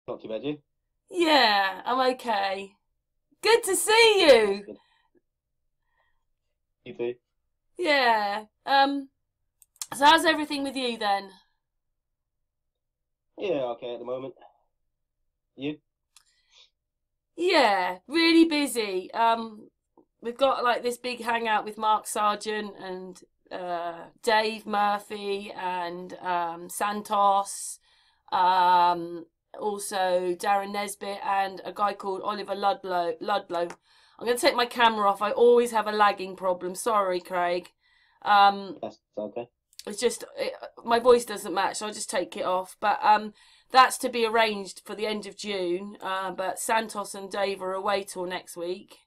Not too bad, you? Yeah, I'm okay. Good to see That's you. good. You too? Yeah. So how's everything with you then? Yeah, okay at the moment. You? Yeah, really busy. We've got like this big hangout with Mark Sargent and Dave Murphy and Santos, um, also Darren Nesbitt and a guy called Oliver Ludlow. I'm going to take my camera off. I always have a lagging problem. Sorry, Craig. Um, That's okay. it's just my voice doesn't match, so I'll just take it off. But that's to be arranged for the end of June. But Santos and Dave are away till next week.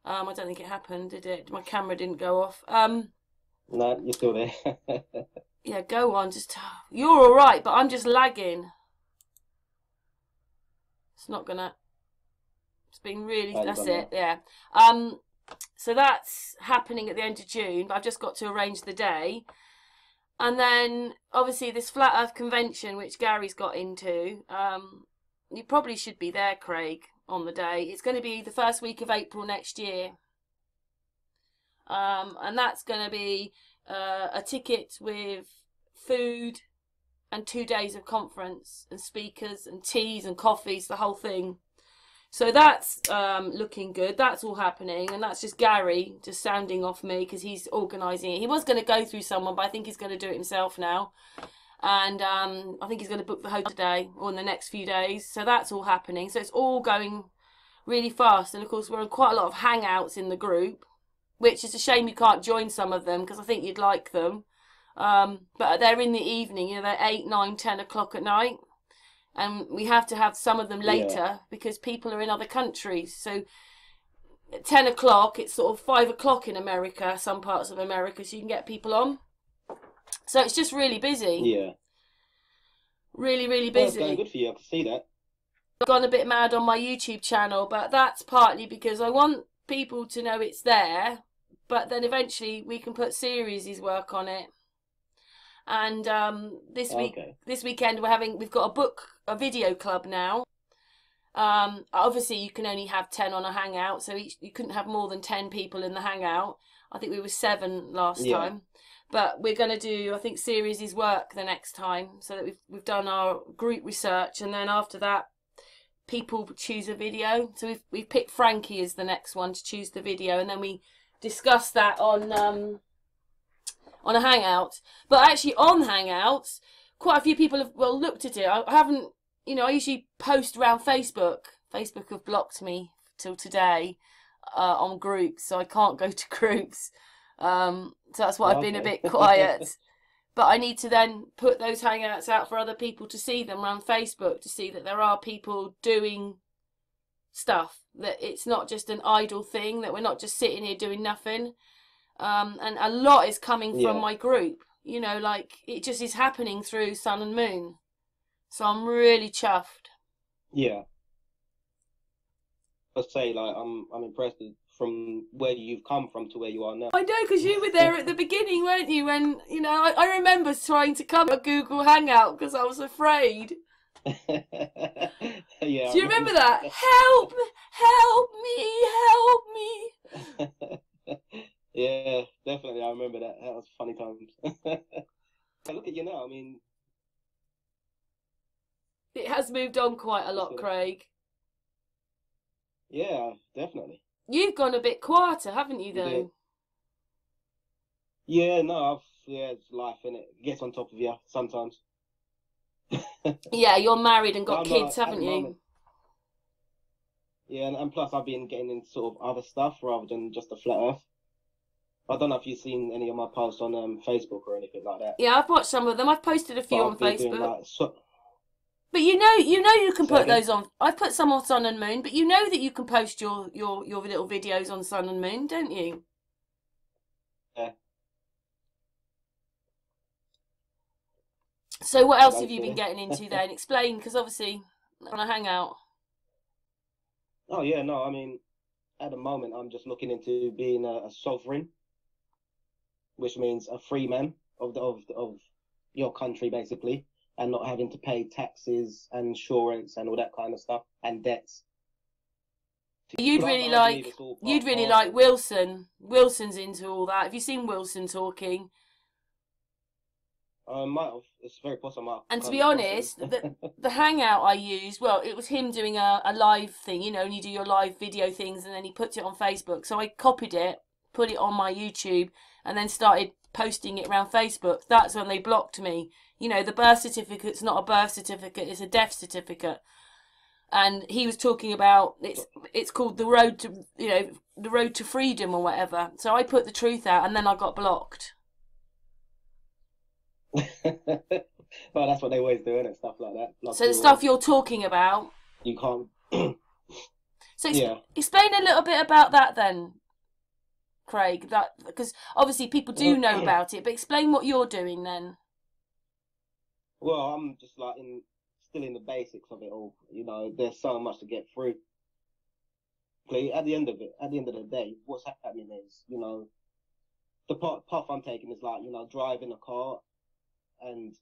I don't think it happened, did it? My camera didn't go off. No, you're still there. Yeah, go on. Just you're all right, but I'm just lagging. It's not gonna. It's been really. How you That's gone it. now? Yeah. Um. So that's happening at the end of June, but I've just got to arrange the day. And then obviously this Flat Earth convention, which Gary's got into. You probably should be there, Craig, on the day. It's going to be the first week of April next year. And that's going to be a ticket with food and 2 days of conference and speakers and teas and coffees, the whole thing. So that's looking good. That's all happening, and that's just Gary just sounding off me because he's organising it. He was going to go through someone, but I think he's going to do it himself now. And I think he's going to book the hotel today or in the next few days. So that's all happening. So it's all going really fast. And of course, we're in quite a lot of hangouts in the group, which is a shame you can't join some of them because I think you'd like them. But they're in the evening, they're 8, 9, 10 o'clock at night. And we have to have some of them Yeah, later because people are in other countries. So at 10 o'clock, it's sort of 5 o'clock in America, some parts of America, so you can get people on. So it's just really busy. yeah. Really, really Well, it's going busy. good for you. I can see that. I've gone a bit mad on my YouTube channel, but that's partly because I want people to know it's there, but then eventually we can put series' work on it. And Okay. this weekend we've got a video club now. Obviously you can only have 10 on a hangout, so you couldn't have more than 10 people in the hangout. I think we were 7 last Yeah, time, but we're going to do I think series' work the next time, so that we've done our group research, and then after that people choose a video. So we've picked Frankie as the next one to choose the video, and then we discuss that on a hangout. But actually, on hangouts, quite a few people have looked at it. I haven't, I usually post around Facebook. Facebook have blocked me till today on groups, so I can't go to groups. So that's why I've been a okay. bit quiet. But I need to then put those hangouts out for other people to see them around Facebook, to see that there are people doing stuff, that it's not just an idle thing, that we're not just sitting here doing nothing. And a lot is coming from Yeah, my group. Like it just is happening through Sun and Moon. So I'm really chuffed. yeah. I say, like, I'm impressed from where you've come from to where you are now. I know, because you were there at the beginning, weren't you? When, I remember trying to come to Google Hangout because I was afraid. Yeah, I Do you remember remember. that? Help me. Yeah, definitely. I remember that. That was funny times. Look at you now. I mean, It has moved on quite a it's lot, good. Craig. Yeah, definitely. You've gone a bit quieter, haven't you, You did. though? Yeah, no, yeah, it's life, innit? It gets on top of you sometimes. Yeah, you're married and But got I'm kids, not at the haven't you? moment. Yeah, and plus I've been getting into sort of other stuff rather than just the flat Earth. I don't know if you've seen any of my posts on Facebook or anything like that. Yeah, I've watched some of them. I've posted a few But on I've been doing Facebook. like so. But you can Say put again. those on. I've put some on Sun and Moon, but you know that you can post your little videos on Sun and Moon, don't you? Yeah, So what else have that's you been it. getting into then? Explain, because obviously on a hangout. Oh yeah, no, I mean, at the moment I'm just looking into being a sovereign, which means a free man of your country, basically. and not having to pay taxes and insurance and all that kind of stuff and debts. You'd But I really believe like it's all part you'd and really parcel. like Wilson. Wilson's into all that. Have you seen Wilson talking? Might have. It's very possible. I might And to come be across honest, him. the hangout I used, well, it was him doing a live thing, you know, and you do your live video things and then he puts it on Facebook. So I copied it, put it on my YouTube, and then started posting it around Facebook. That's when they blocked me. You know, the birth certificate's not a birth certificate, it's a death certificate. And he was talking about it's called the road to, you know, the road to freedom or whatever. So I put the truth out and then I got blocked. Well, that's what they always do, innit? Stuff like that. Block So the you stuff or you're talking about. you can't. So Yeah. explain a little bit about that then, Craig. That because obviously people do know about it, but explain what you're doing then. Well, I'm just like still in the basics of it all. You know, there's so much to get through. At the end of the day, what's happening is, you know, the path I'm taking is like, you know, driving a car and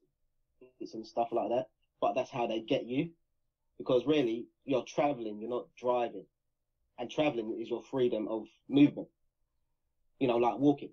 stuff like that. But that's how they get you, because really you're traveling, you're not driving, and traveling is your freedom of movement. You know, like walking.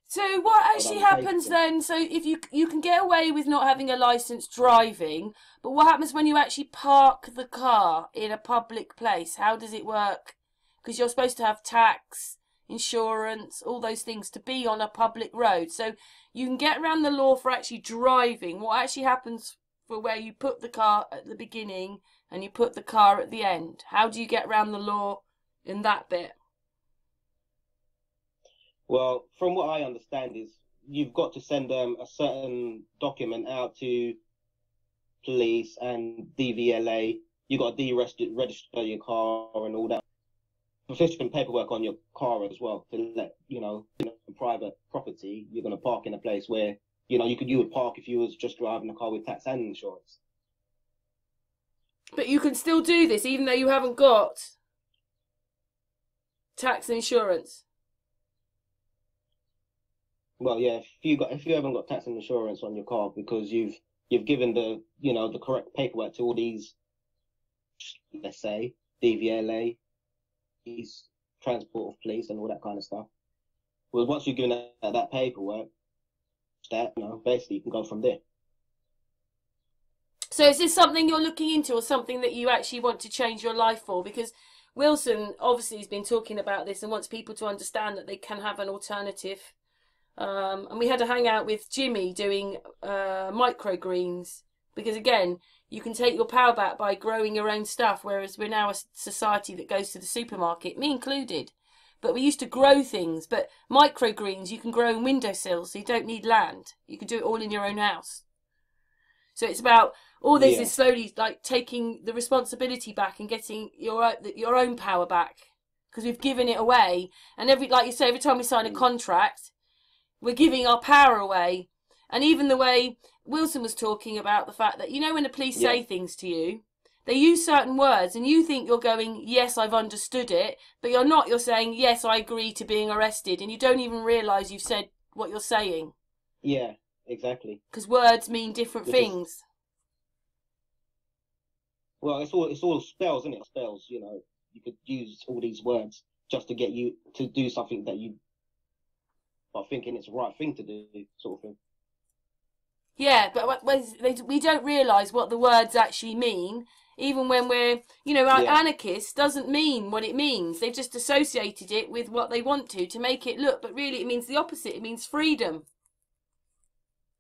So what actually happens then? So if you can get away with not having a license driving, but what happens when you actually park the car in a public place? How does it work? Because you're supposed to have tax, insurance, all those things to be on a public road. So you can get around the law for actually driving. What actually happens for where you put the car at the beginning and you put the car at the end? How do you get around the law in that bit? Well, from what I understand is you've got to send a certain document out to police and DVLA. You got to deregister your car and all that sufficient paperwork on your car as well to let you know private property you're going to park in a place where you know you would park if you was just driving a car with tax and insurance. But you can still do this even though you haven't got tax and insurance. Well, yeah, if you haven't got tax and insurance on your car because you've given the the correct paperwork to all these, let's say DVLA, these transport of police and all that kind of stuff. Well, once you've given that paperwork, that basically you can go from there. So is this something you're looking into, or something that you actually want to change your life for? Because Wilson obviously has been talking about this and wants people to understand that they can have an alternative. And we had a hangout with Jimmy doing microgreens, because again, you can take your power back by growing your own stuff, whereas we're now a society that goes to the supermarket, me included. But we used to grow things, but microgreens you can grow in windowsills, so you don't need land. You can do it all in your own house. So it's about all this is slowly like taking the responsibility back and getting your own power back, because we've given it away. And like you say, every time we sign a contract, we're giving our power away. And even the way Wilson was talking about the fact that, you know, when the police say things to you, they use certain words and you think you're going, yes, I've understood it, but you're not. You're saying, yes, I agree to being arrested. And you don't even realise you've said what you're saying. Yeah, exactly. Because words mean different things. Well, it's all spells, isn't it? Spells, you know. You could use all these words just to get you to do something that you are thinking it's the right thing to do, sort of thing. Yeah, but we don't realise what the words actually mean. Even when we're, you know, anarchist doesn't mean what it means. They've just associated it with what they want to make it look, but really it means the opposite. It means freedom.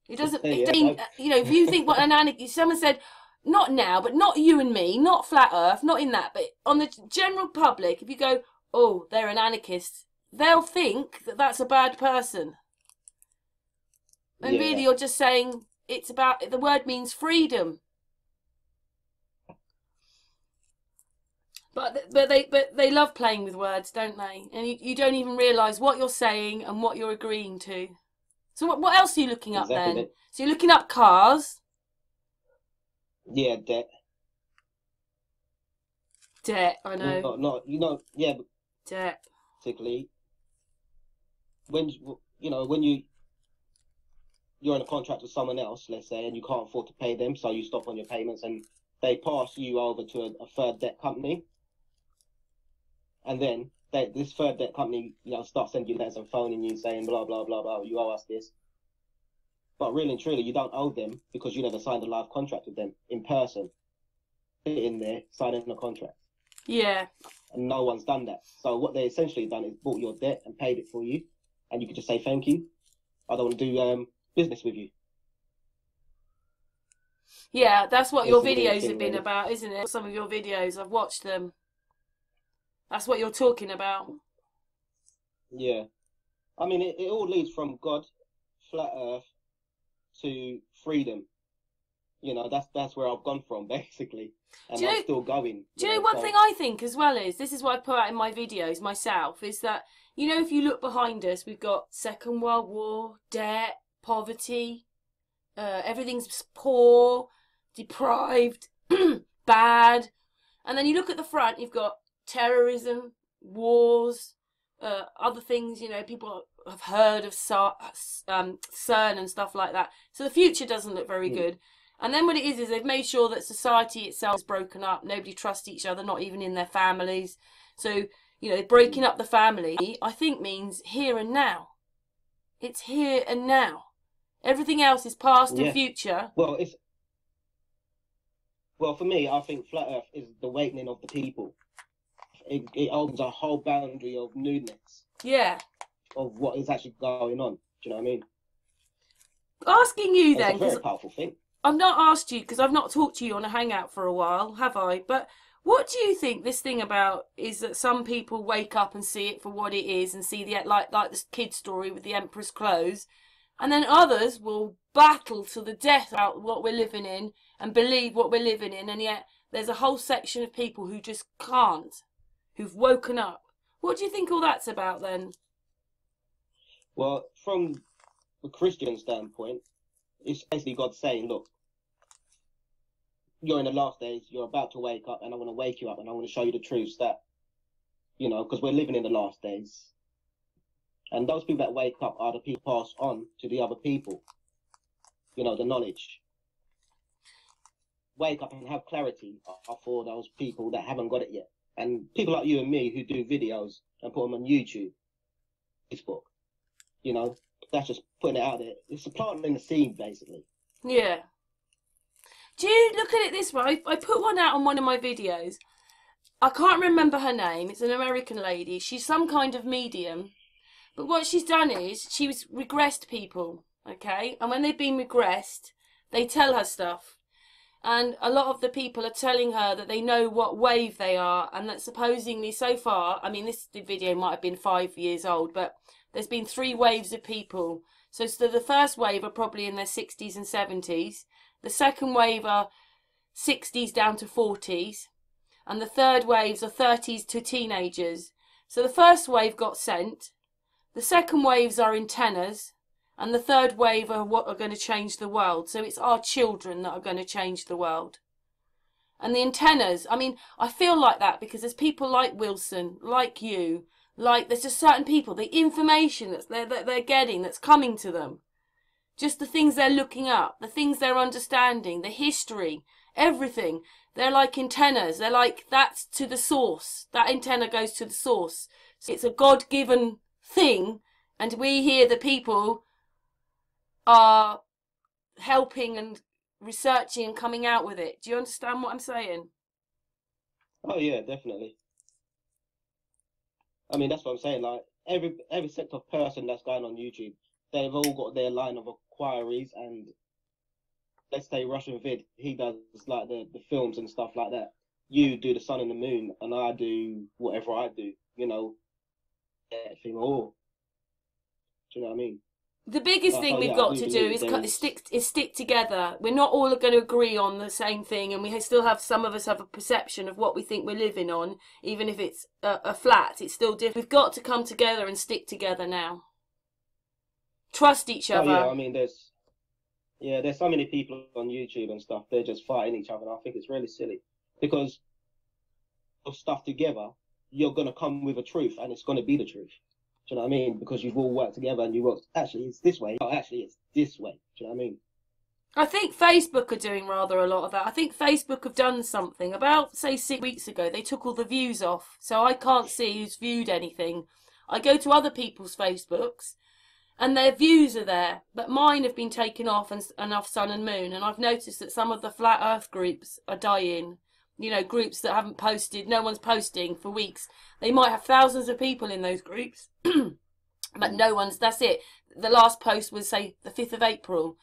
It doesn't, you know, if you think what an anarchist, someone said, not now, but not you and me, not flat earth, not in that, but on the general public, if you go, oh, they're an anarchist, they'll think that that's a bad person. And really you're just saying it's about, the word means freedom. But they love playing with words, don't they? And you don't even realise what you're saying and what you're agreeing to. So what else are you looking up then? So you're looking up cars. Yeah, debt. Debt, I know. Not you know, yeah. But debt. Particularly when you you're in a contract with someone else, let's say, and you can't afford to pay them, so you stop on your payments, and they pass you over to a third debt company, and then this third debt company, starts sending you letters and phoning you saying blah blah blah blah, you owe us this, but really and truly you don't owe them because you never signed a live contract with them in person, in there signing a contract. Yeah. And no one's done that. So what they essentially done is bought your debt and paid it for you, and you could just say thank you. I don't want to do business with you. Yeah, that's what It's your a weird videos thing, have been really. about, isn't it? Some of your videos, I've watched them. That's what you're talking about. Yeah. I mean, it all leads from God, flat Earth, to freedom. That's where I've gone from, basically. And I'm still going. Do you know one thing I think as well is, this is what I put out in my videos myself, is that, if you look behind us, we've got Second World War, debt, poverty, everything's poor, deprived, bad. And then you look at the front, you've got terrorism, wars, other things, people have heard of CERN and stuff like that. So the future doesn't look very good. And then what it is they've made sure that society itself is broken up. Nobody trusts each other, not even in their families. So, breaking up the family, I think, means here and now. It's here and now. Everything else is past and future. Well, for me, I think flat Earth is the awakening of the people. It opens a whole boundary of newness. Yeah. Of what is actually going on. Do you know what I mean? Asking you then, it's a very powerful thing. I've not asked you because I've not talked to you on a hangout for a while, have I? But what do you think this thing about is that some people wake up and see it for what it is and see the like this kid story with the emperor's clothes, and then others will battle to the death about what we're living in and believe what we're living in, and yet there's a whole section of people who just can't, who've woken up. What do you think all that's about then? Well, from the Christian standpoint, it's basically God saying, look, you're in the last days, you're about to wake up, and I want to wake you up, and I want to show you the truths that, because we're living in the last days. And those people that wake up are the people pass on to the other people, the knowledge. Wake up and have clarity are for those people that haven't got it yet. And people like you and me who do videos and put them on YouTube, Facebook, that's just putting it out there. It's planting the seed, basically. Yeah. Do you look at it this way? I put one out on one of my videos. I can't remember her name. It's an American lady. She's some kind of medium. But what she's done is she's regressed people, okay? And when they've been regressed, they tell her stuff. And a lot of the people are telling her that they know what wave they are, and that supposedly so far, this video might have been 5 years old, but there's been 3 waves of people. So the first wave are probably in their 60s and 70s. The second wave are 60s down to 40s. And the third waves are 30s to teenagers. So the first wave got sent. The second waves are antennas. And the third wave are what are going to change the world. So it's our children that are going to change the world. And the antennas, I feel like that because there's people like Wilson, like you, there's just certain people, the information that they're getting, that's coming to them. Just the things they're looking up, the things they're understanding, the history, everything. They're like antennas. They're like, that's to the source. That antenna goes to the source. So it's a God-given thing, and we here, the people, are helping and researching and coming out with it. Do you understand what I'm saying? Oh yeah, definitely. That's what I'm saying. Like every sector of person that's going on YouTube, they've all got their line of inquiries, and let's say Russian Vid, he does like the films and stuff like that. You do the sun and the moon, and I do whatever I do. That thing all. Do you know what I mean? The biggest thing we've got to do is stick together. We're not all going to agree on the same thing, and we still have, some of us have a perception of what we think we're living on, even if it's a flat. It's still different. We've got to come together and stick together now. Trust each other. Oh yeah, there's so many people on YouTube and stuff. They're just fighting each other, and I think it's really silly because of stuff together. You're gonna come with a truth, and it's gonna be the truth. Do you know what I mean? Because you've all worked together and you worked, actually, it's this way. Oh, actually, it's this way. Do you know what I mean? I think Facebook are doing rather a lot of that. I think Facebook have done something. About, say, 6 weeks ago, they took all the views off. So I can't see who's viewed anything. I go to other people's Facebooks and their views are there. But mine have been taken off and off Sun and Moon. And I've noticed that some of the Flat Earth groups are dying. You know, groups that haven't posted, no one's posting for weeks. They might have thousands of people in those groups. But no one's, that's it. The last post was, say, the 5th of April.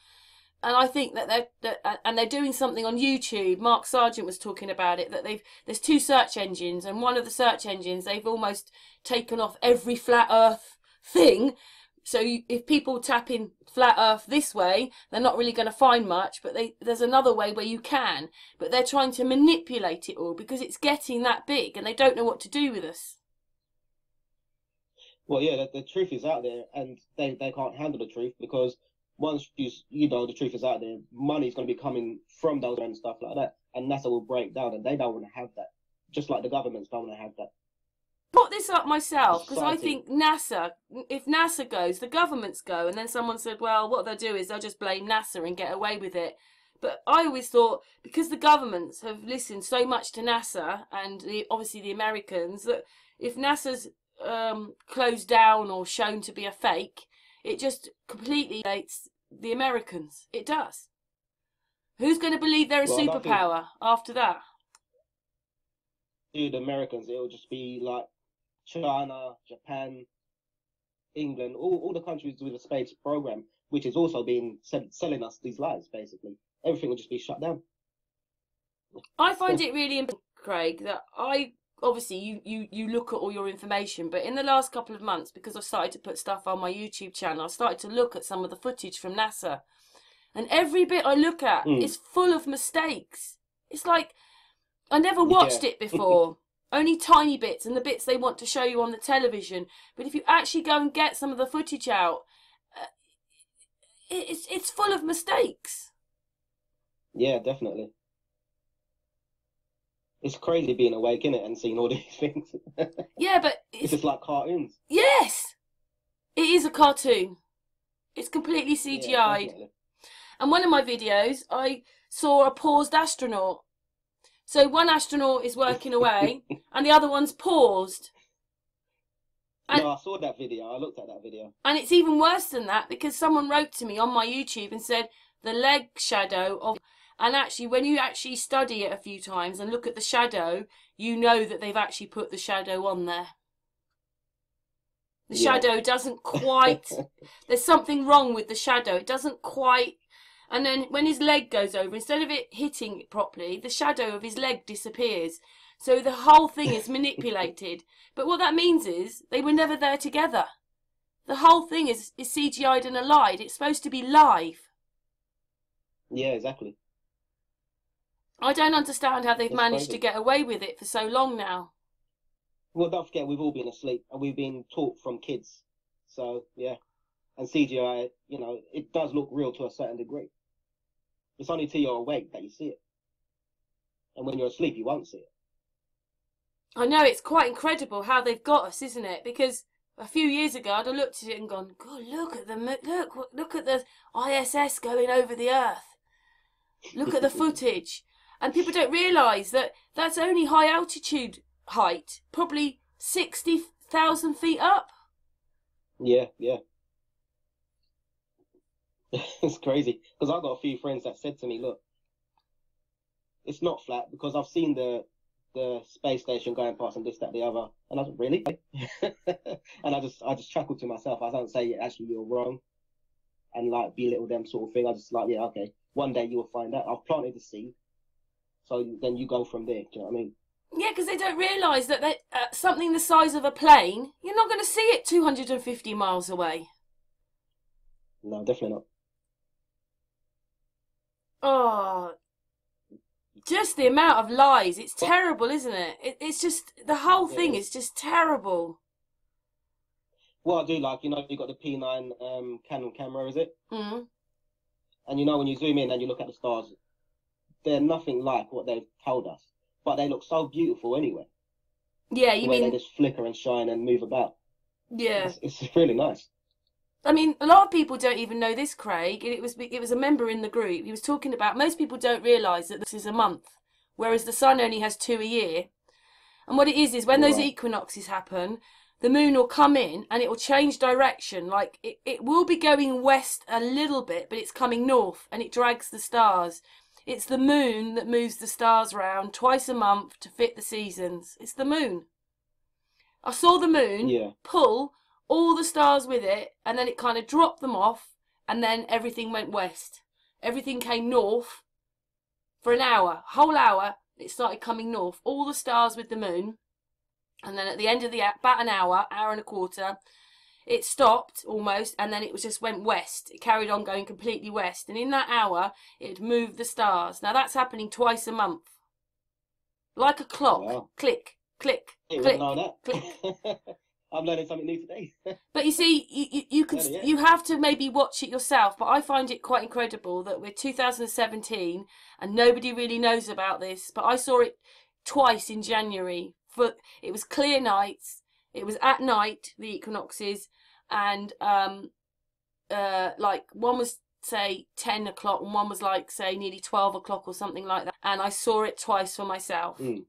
And I think that they're doing something on YouTube. Mark Sargent was talking about it, that there's 2 search engines, and one of the search engines, they've almost taken off every flat earth thing. So if people tap in flat earth this way, they're not really going to find much, but there's another way where you can. But they're trying to manipulate it all because it's getting that big and they don't know what to do with us. Well, yeah, the truth is out there, and they can't handle the truth because once you know the truth is out there, money's going to be coming from those and stuff like that, and NASA will break down, and they don't want to have that. Just like the governments don't want to have that. Put this up myself because I think NASA, if NASA goes, the governments go, and then someone said, well, what they'll do is they'll just blame NASA and get away with it. But I always thought, because the governments have listened so much to NASA and obviously the Americans, that if NASA's closed down or shown to be a fake, it just completely hates the Americans. It does. Who's going to believe they're a superpower after that? To the Americans, it'll just be like China, Japan, England, all the countries with a space program, which is also being selling us these lies, basically. Everything will just be shut down. I find it really important, Craig, that obviously you look at all your information, but in the last couple of months, because I've started to put stuff on my YouTube channel, I've started to look at some of the footage from NASA, and every bit I look at is full of mistakes. It's like I never watched it before. Only tiny bits and the bits they want to show you on the television. But if you actually go and get some of the footage out, it's full of mistakes. Yeah, definitely. It's crazy being awake, innit, and seeing all these things. Yeah, but it's just like cartoons. Yes, it is a cartoon. It's completely CGI'd. Yeah, and one of my videos, I saw a paused astronaut. So one astronaut is working away, and the other one's paused. And, no, I saw that video. I looked at that video. And it's even worse than that, because someone wrote to me on my YouTube and said the leg shadow of... And actually, when you actually study it a few times and look at the shadow, you know that they've actually put the shadow on there. The shadow doesn't quite... There's something wrong with the shadow. It doesn't quite... And then when his leg goes over, instead of it hitting it properly, the shadow of his leg disappears. So the whole thing is manipulated. But what that means is they were never there together. The whole thing is CGI'd and allied. It's supposed to be live. Yeah, exactly. I don't understand how they've managed to get away with it for so long now. Well, don't forget, we've all been asleep and we've been taught from kids. So, yeah. And CGI, you know, it does look real to a certain degree. It's only till you're awake that you see it. And when you're asleep, you won't see it. I know, it's quite incredible how they've got us, isn't it? Because a few years ago, I'd have looked at it and gone, God, look at the ISS going over the Earth. Look at the footage. And people don't realise that that's only high altitude height, probably 60,000 feet up. Yeah, yeah. It's crazy. Because I've got a few friends that said to me, look, it's not flat because I've seen the space station going past and this, that, the other. And I was really? And I just chuckled to myself. I don't say, actually, you're wrong. And like belittle them sort of thing. I just like, yeah, okay. One day you will find out. I've planted the seed. So then you go from there. Do you know what I mean? Yeah, because they don't realise that something the size of a plane, you're not going to see it 250 miles away. No, definitely not. Oh, just the amount of lies. It's terrible, isn't it? It's just, the whole thing is just terrible. Well, I do like, you know, you got the P9 Canon camera, is it? Mm-hmm. And you know, when you zoom in and you look at the stars, they're nothing like what they've told us. But they look so beautiful anyway. Yeah, you mean... they just flicker and shine and move about. Yeah. It's really nice. I mean, a lot of people don't even know this, Craig. It was a member in the group. He was talking about most people don't realise that this is a month, whereas the sun only has 2 a year. And what it is when those Right. equinoxes happen, the moon will come in and it will change direction. Like it will be going west a little bit, but it's coming north and it drags the stars. It's the moon that moves the stars round twice a month to fit the seasons. It's the moon. I saw the moon Yeah. pull all the stars with it, and then it kind of dropped them off, and then everything went west. Everything came north for an hour, whole hour. It started coming north, all the stars with the moon, and then at the end of the about an hour, hour and a quarter, it stopped almost, and then it was just went west. It carried on going completely west, and in that hour, it moved the stars. Now that's happening twice a month, like a clock. Wow. Click, click, I didn't click, know click. that. I'm learning something new today. But you see, you can Learning, yeah. you have to maybe watch it yourself. But I find it quite incredible that we're 2017 and nobody really knows about this. But I saw it twice in January. It was clear nights. It was at night, the equinoxes, and like one was say 10 o'clock and one was like say nearly 12 o'clock or something like that. And I saw it twice for myself. Mm.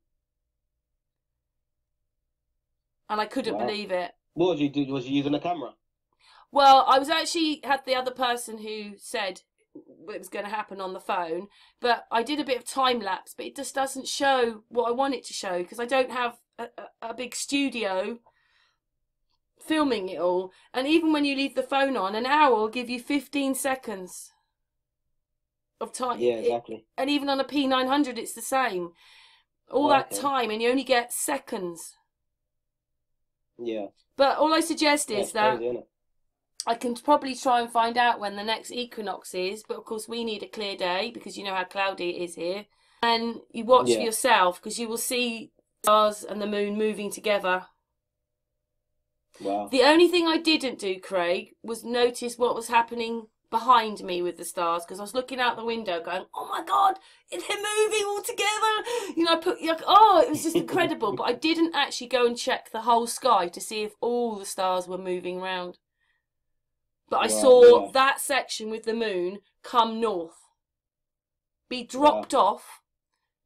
And I couldn't Wow. believe it. What did you do? Was you using a camera? Well, I was actually had the other person who said it was going to happen on the phone, but I did a bit of time lapse, but it just doesn't show what I want it to show because I don't have a big studio filming it all. And even when you leave the phone on, an hour will give you 15 seconds of time. Yeah, exactly. And even on a P900, it's the same. All that time, and you only get seconds. Yeah. But all I suggest Yeah, is it's that crazy, isn't it? I can probably try and find out when the next equinox is, but of course we need a clear day because you know how cloudy it is here. And you watch for Yeah. yourself because you will see stars and the moon moving together. Wow. The only thing I didn't do, Craig, was notice what was happening behind me with the stars because I was looking out the window going, oh my God, they're moving all together. You know, it was just incredible. But I didn't actually go and check the whole sky to see if all the stars were moving around. But I saw that section with the moon come north, be dropped off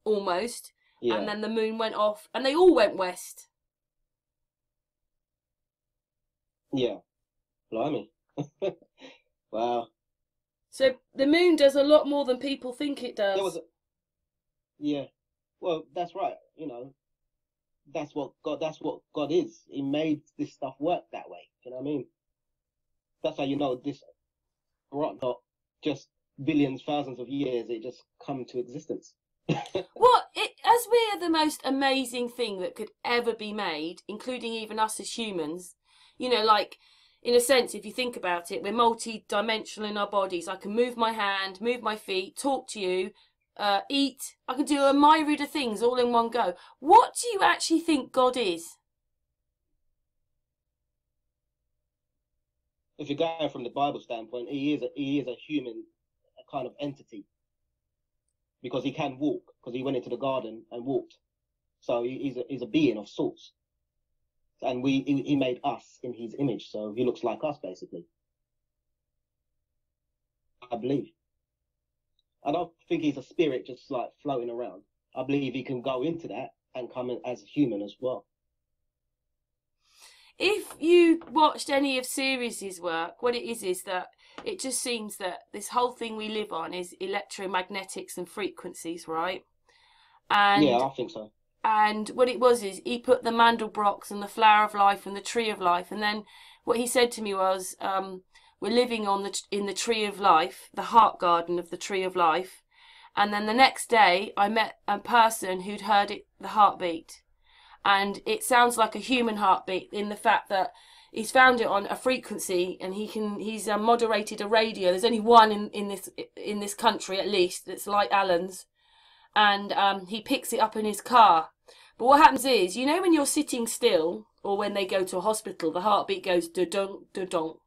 almost, and then the moon went off and they all went west. Yeah. Blimey. Wow. So the moon does a lot more than people think it does. Yeah. Well, that's right. You know, that's what God is. He made this stuff work that way. You know what I mean? That's how you know this brought not just billions, thousands of years, it just come to existence. Well, as we're the most amazing thing that could ever be made, including even us as humans, you know, like, in a sense, if you think about it, we're multi-dimensional in our bodies. I can move my hand, move my feet, talk to you, eat. I can do a myriad of things all in one go. What do you actually think God is? If you're going from the Bible standpoint, he is a human kind of entity because he can walk because he went into the garden and walked. So he's a being of sorts. And he made us in his image, so he looks like us basically. I believe. I don't think he's a spirit just like floating around. I believe he can go into that and come in as a human as well. If you watched any of Sirius's work, what it is that it just seems that this whole thing we live on is electromagnetics and frequencies, right? And yeah, I think so. And what it was is he put the Mandelbrocks and the flower of life and the tree of life. And then what he said to me was, we're living in the tree of life, the heart garden of the tree of life. And then the next day I met a person who'd heard the heartbeat. And it sounds like a human heartbeat in the fact that he's found it on a frequency and he's moderated a radio. There's only one in this country at least that's like Alan's. And he picks it up in his car. But what happens is, you know when you're sitting still, or when they go to a hospital, the heartbeat goes da-dunk, da-dunk,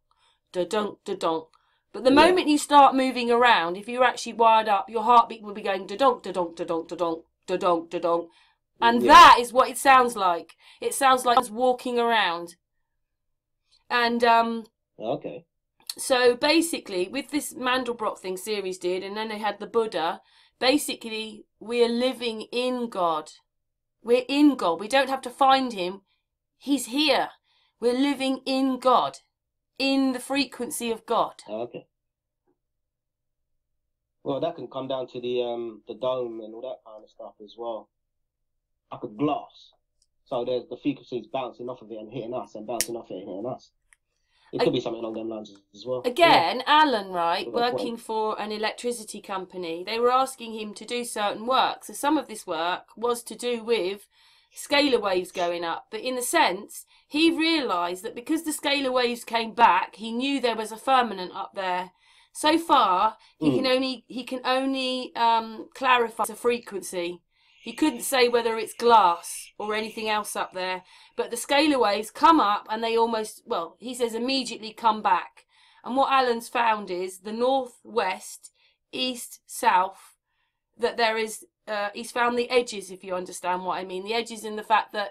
da-dunk, da-dunk. But the moment you start moving around, if you're actually wired up, your heartbeat will be going da-dunk, da-dunk, da-dunk, da-dunk, da-dunk, da-dunk. And that is what it sounds like. It sounds like it's walking around. And okay. So basically, with this Mandelbrot thing series did, and then they had the Buddha, basically, we're living in God. We're in God. We don't have to find him. He's here. We're living in God, in the frequency of God. Oh, okay. Well, that can come down to the dome and all that kind of stuff as well. Like a glass. So there's the frequencies bouncing off of it and hitting us, and bouncing off it and hitting us. It could be something along them lines as well. Again, yeah. Alan, right, Good working point. for an electricity company, they were asking him to do certain work. So some of this work was to do with scalar waves going up. But in a sense, he realised that because the scalar waves came back, he knew there was a firmament up there. So far, he can only clarify the frequency. He couldn't say whether it's glass or anything else up there. But the scalar waves come up and they almost, well, he says immediately come back. And what Alan's found is the north, west, east, south, that there is, he's found the edges, if you understand what I mean. The edges in the fact that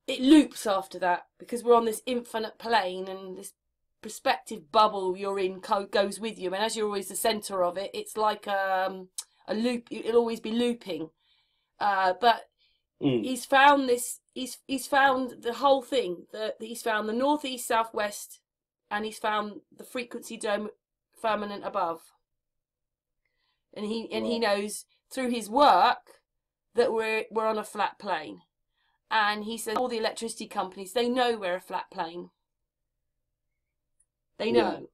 it loops after that, because we're on this infinite plane, and this perspective bubble you're in goes with you. And as you're always the centre of it, it's like a loop. It'll always be looping. But he's found this. He's found the whole thing. He's found the north, east, south, west, and he's found the frequency dome firmament above. And he knows through his work that we're on a flat plane. And he says all the electricity companies, they know we're a flat plane. They know. Yeah.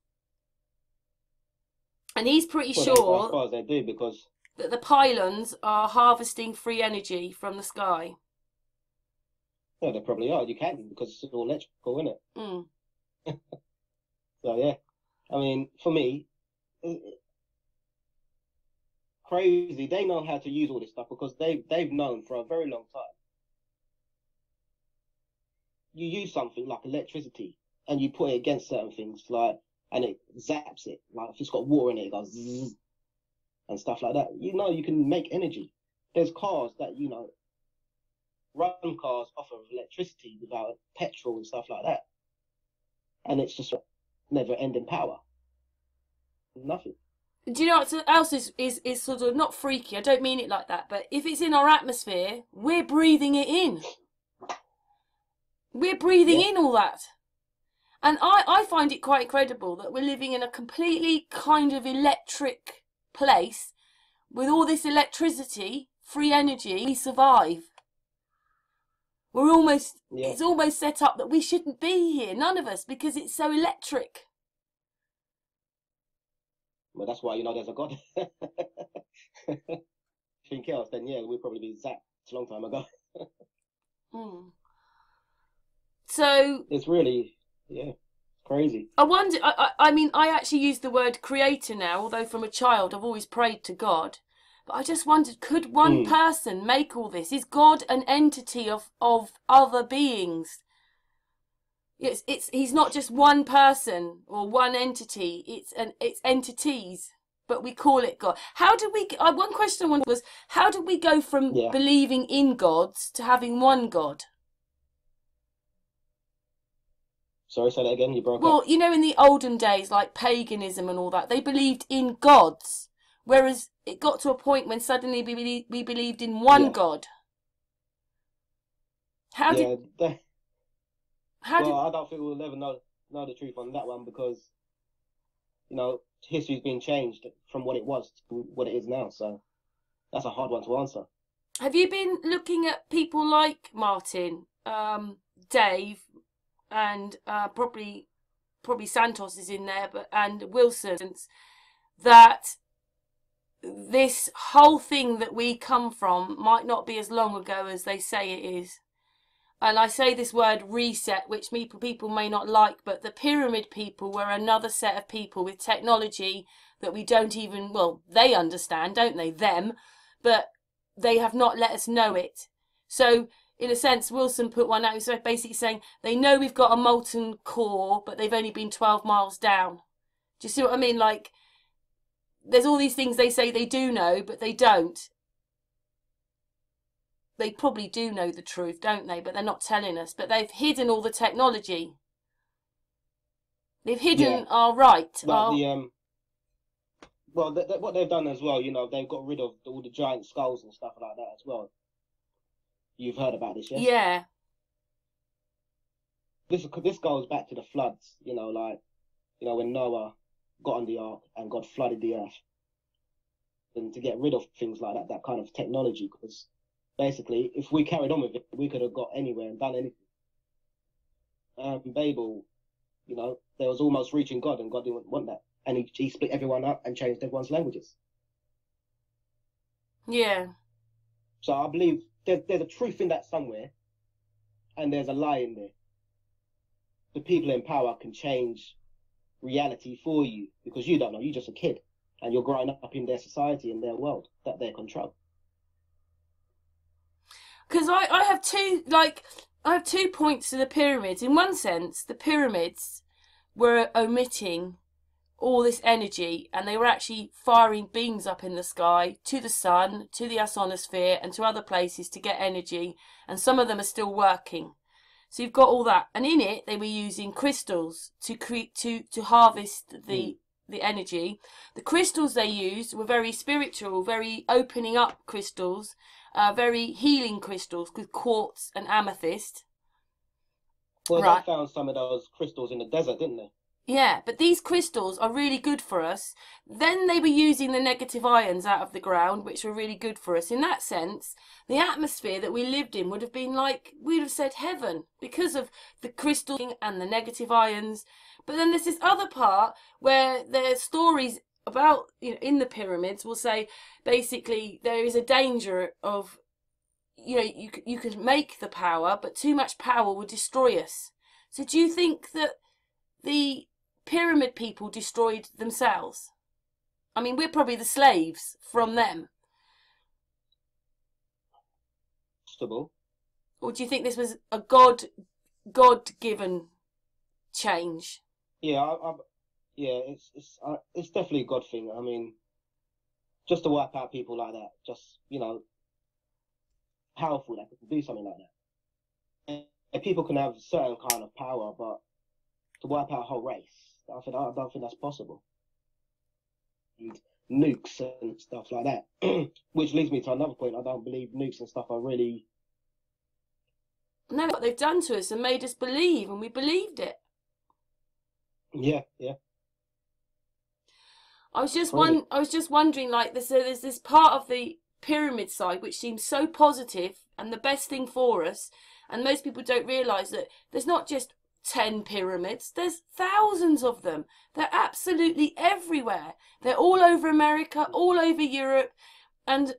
And he's pretty sure, as far as they do, because that the pylons are harvesting free energy from the sky. Yeah, they probably are. You can, because it's all electrical, isn't it? So yeah, I mean, for me, crazy. They know how to use all this stuff because they've known for a very long time. You use something like electricity and you put it against certain things, and it zaps it. Like if it's got water in it, it goes zzz, and stuff like that. You know, you can make energy. There's cars that, run cars off of electricity without petrol and stuff like that. And it's just never ending power. Nothing. Do you know what else is sort of not freaky? I don't mean it like that, but if it's in our atmosphere, we're breathing it in. We're breathing in all that. And I find it quite incredible that we're living in a completely kind of electric place with all this electricity, free energy. We survive. We're almost, it's almost set up that we shouldn't be here, none of us, because it's so electric. Well, that's why, there's a God. Think else, then we'd probably be zapped a long time ago. So it's really, crazy. I wonder, I mean, I actually use the word creator now, although from a child I've always prayed to God. But I just wondered, could one person make all this? Is God an entity of other beings? He's not just one person or one entity. It's entities, but we call it God. How did we? One question was, how did we go from believing in gods to having one God? Sorry, say that again. You broke up. Well, in the olden days, like paganism and all that, they believed in gods, whereas it got to a point when suddenly we believed in one God. How did? I don't think we'll ever know the truth on that one because, history's been changed from what it was to what it is now. So that's a hard one to answer. Have you been looking at people like Martin, Dave, and probably Santos is in there, and Wilson, that this whole thing that we come from might not be as long ago as they say it is? And I say this word reset, which people may not like, but the pyramid people were another set of people with technology that we don't even, they understand, don't they, them, but they have not let us know it. So, in a sense, Wilson put one out, so basically saying, they know we've got a molten core, but they've only been 12 miles down. Do you see what I mean? Like, there's all these things they say they do know, but they don't. They probably do know the truth, don't they? But they're not telling us. But they've hidden all the technology. They've Yeah, hidden our right. like Our the well, what they've done as well, they've got rid of all the giant skulls and stuff like that as well. You've heard about this, yes? yeah, This goes back to the floods, when Noah got on the ark and God flooded the earth, and to get rid of things like that kind of technology, because basically, if we carried on with it, we could have got anywhere and done anything. Babel, they was almost reaching God, and God didn't want that, and he split everyone up and changed everyone's languages. yeah. So I believe there's a truth in that somewhere, and there's a lie in there. The people in power can change reality for you because you don't know. You're just a kid, and you're growing up in their society, in their world that they control. Because I have two points to the pyramids. In one sense, the pyramids were omitting all this energy, and they were actually firing beams up in the sky to the sun, to the ionosphere, and to other places to get energy. And some of them are still working. So you've got all that, and in it they were using crystals to harvest the energy. The crystals they used were very spiritual, very opening up crystals, very healing crystals with quartz and amethyst. Well, Right. they found some of those crystals in the desert, didn't they? Yeah, but these crystals are really good for us. Then they were using the negative ions out of the ground, which were really good for us. In that sense, the atmosphere that we lived in would have been like, we'd have said heaven, because of the crystal and the negative ions. But then there's this other part where there's stories about, in the pyramids will say, basically, there is a danger of, you could make the power, but too much power would destroy us. So do you think that the pyramid people destroyed themselves? I mean, we're probably the slaves from them. Possible. Or do you think this was a God-given change? Yeah, yeah, it's definitely a God thing. I mean, just to wipe out people like that, just powerful that can do something like that. And people can have certain kind of power, but to wipe out a whole race, I don't think that's possible. And nukes and stuff like that, which leads me to another point. I don't believe nukes and stuff are really. No, what they've done to us and made us believe, and we believed it. Yeah, yeah. I was just wondering, like, there's this part of the pyramid side which seems so positive and the best thing for us, and most people don't realise that there's not just 10 pyramids, there's thousands of them. They're absolutely everywhere. They're all over America, all over Europe, and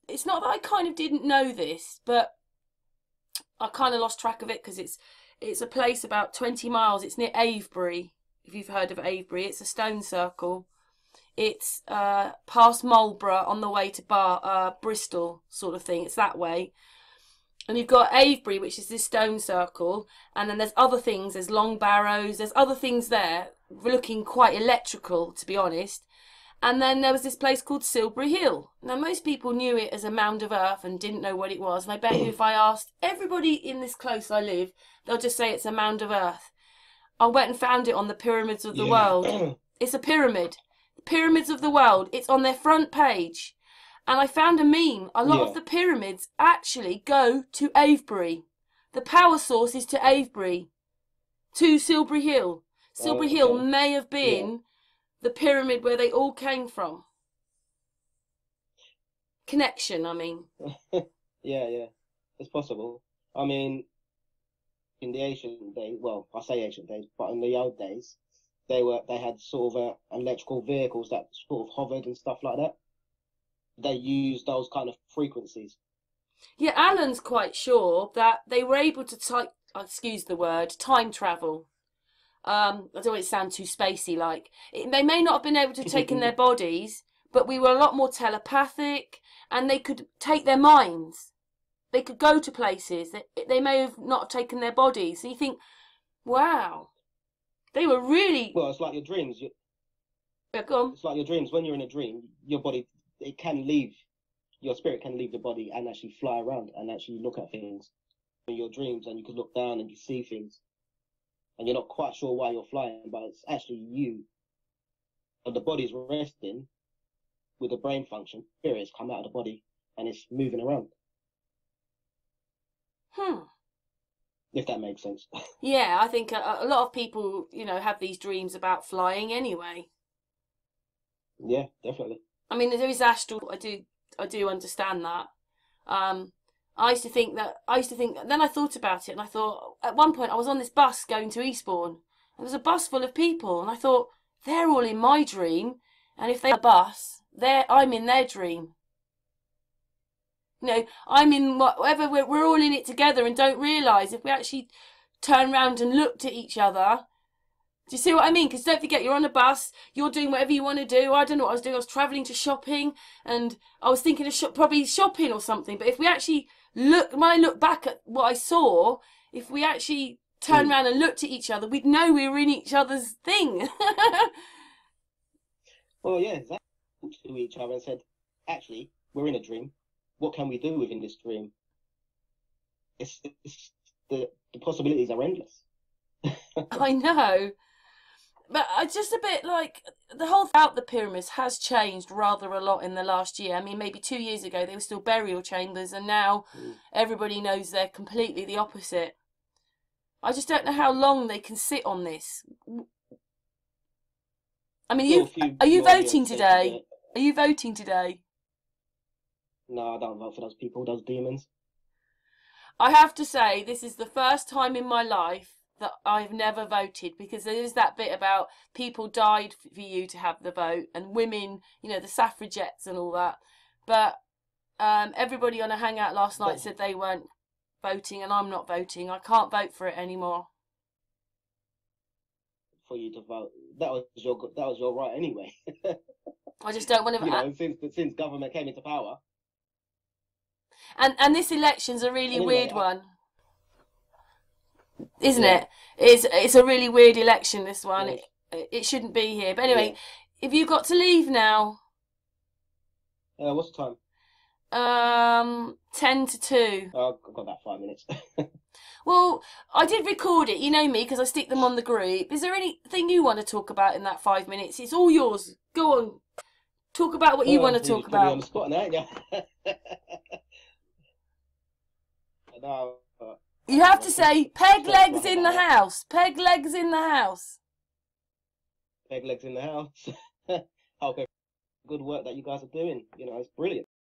it's not that I kind of didn't know this, but I kind of lost track of it because it's a place about 20 miles. It's near Avebury, if you've heard of Avebury. It's a stone circle. It's past Marlborough on the way to Bristol sort of thing. It's that way. And you've got Avebury, which is this stone circle. And then there's other things. There's Long Barrows. There's other things there looking quite electrical, to be honest. And then there was this place called Silbury Hill. Now, most people knew it as a mound of earth and didn't know what it was. And I bet you if I asked everybody in this close I live, they'll just say it's a mound of earth. I went and found it on the Pyramids of the World. It's a pyramid. The Pyramids of the World. It's on their front page. And I found a meme. A lot of the pyramids actually go to Avebury. The power source is to Avebury. To Silbury Hill. Silbury Hill may have been the pyramid where they all came from. Connection, I mean. Yeah. It's possible. I mean, in the ancient days, well, I say ancient days, but in the old days, they had sort of electrical vehicles that sort of hovered and stuff like that. They used those kind of frequencies. Yeah, Alan's quite sure that they were able to excuse the word, time travel. I don't want it to sound too spacey like. They may not have been able to take in their bodies, but we were a lot more telepathic, and they could take their minds. They could go to places. They may have not taken their bodies. So you think, wow, they were really... Well, it's like your dreams. Yeah, go on. It's like your dreams. When you're in a dream, your body, your spirit can leave the body and actually fly around and actually look at things in your dreams, and you could look down and you see things. and you're not quite sure why you're flying, but it's actually you. And the body's resting with the brain function. Spirits come out of the body and it's moving around. If that makes sense. Yeah, I think a lot of people, you know, have these dreams about flying anyway. Yeah, definitely. I mean, there is astral. I do understand that. I used to think that. Then I thought about it, and I thought at one point I was on this bus going to Eastbourne. There was a bus full of people, and I thought they're all in my dream, and if they're a bus, I'm in their dream. You know, I'm in whatever. We're all in it together, and don't realise if we actually turn round and looked at each other. Do you see what I mean? Because don't forget, you're on a bus, you're doing whatever you want to do. I don't know what I was doing. I was travelling to shopping, and I was thinking of probably shopping or something. But if we actually when I look back at what I saw, if we actually turned around and looked at each other, we'd know we were in each other's thing. Well, yeah, exactly. To each other and said, actually, we're in a dream. What can we do within this dream? It's the possibilities are endless. I know. But just a bit like the whole thing about the pyramids has changed rather a lot in the last year. I mean, maybe 2 years ago they were still burial chambers, and now everybody knows they're completely the opposite. I just don't know how long they can sit on this. I mean, are you voting today? Are you voting today? No, I don't vote for those people, those demons. I have to say, this is the first time in my life that I've never voted, because there is that bit about people died for you to have the vote, and women, you know, the suffragettes and all that. But everybody on a hangout last night said they weren't voting, and I'm not voting. I can't vote for it anymore. For you to vote, that was your right anyway. I just don't want to. You know, since government came into power. And this election's a really weird one. Isn't it? It's a really weird election, this one. Yeah. It shouldn't be here. But anyway, have you got to leave now? What's the time? 10 to 2. Oh, I've got about 5 minutes. Well, I did record it, you know me, because I stick them on the group. Is there anything you want to talk about in that 5 minutes? It's all yours. Go on. Talk about what you want to talk about. You're on the spot now, aren't you? No. You have to say, peg legs in the house. Peg legs in the house. Peg legs in the house. Okay. Good work that you guys are doing. You know, it's brilliant.